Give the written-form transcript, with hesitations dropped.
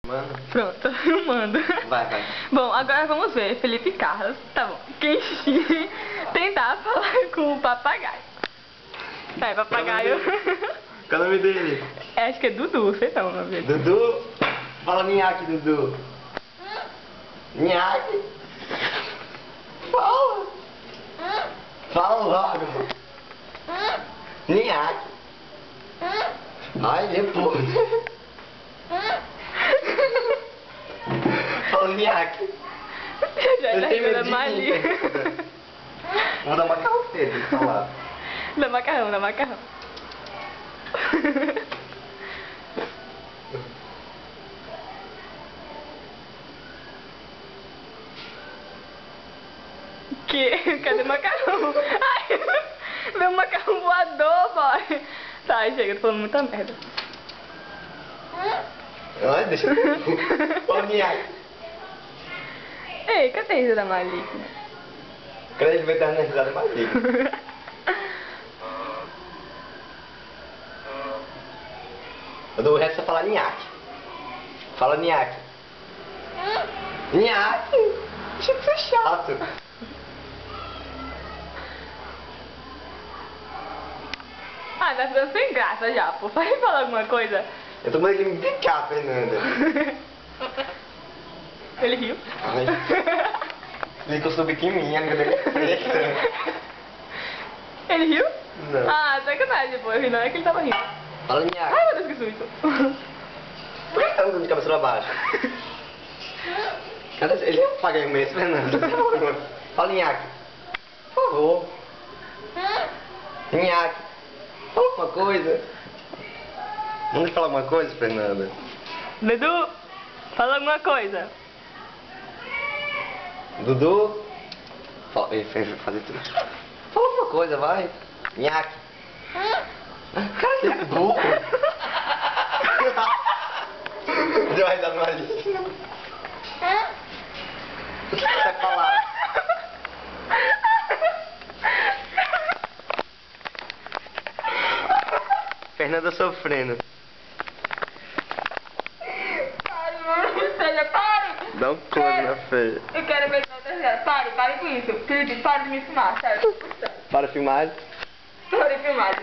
Mano. Pronto, tô filmando. Vai. Bom, agora vamos ver Felipe Carlos. Tá bom. Quem tentar falar com o papagaio. Vai, papagaio. Qual é o nome dele? Acho que é Dudu, sei lá o nome dele. Dudu? Fala Nhaque, Dudu. Nhaque. Fala. Fala logo. Nhaque. Ai, depois. Fala Nhaque. Já Eu tenho medo de Mali. Vou dar macarrão pra ele falar. Dá macarrão, dá macarrão. Cadê o macarrão? Ai, meu macarrão voador, boy. Tá, chega, tô falando muita merda. Ai, deixa eu... Fala Nhaque. Ei, cadê a risada maligna? Cadê ele vai dar na risada maligna? O resto só fala Nhaque. Fala Nhaque. Nhaque. Deixa de ser chato. Ah, tá ficando sem graça já, pô. Vai falar alguma coisa? Eu tô mandando ele me picar, Fernanda. Ele riu. Ai. Ele encostou o bico em mim, a língua dele é preta. Ele riu? Não. Ah, sacanagem, pô. Eu ri não é que ele tava rindo. Fala Nhaque. Ai, meu Deus, que susto. Por que tá andando de cabeça pra baixo? Cadê? Ele é um papagaio mesmo, Fernanda. Fala Nhaque. Por favor. Nhaque. Fala alguma coisa. Vamos falar alguma coisa, Fernanda? Dudu, fala alguma coisa. Dudu. Fala, ele fez fazer tudo. Fala alguma coisa, vai. Nhaque. Cara, que burro. Deu a risada maligna. O que você vai falar? Fernanda sofrendo. Pare, mano. Seja, pare. Dá um close na feia. Eu quero ver outra vez. Pare com isso. Felipe, pare de me filmar, sério. Para filmar. Pare de filmar.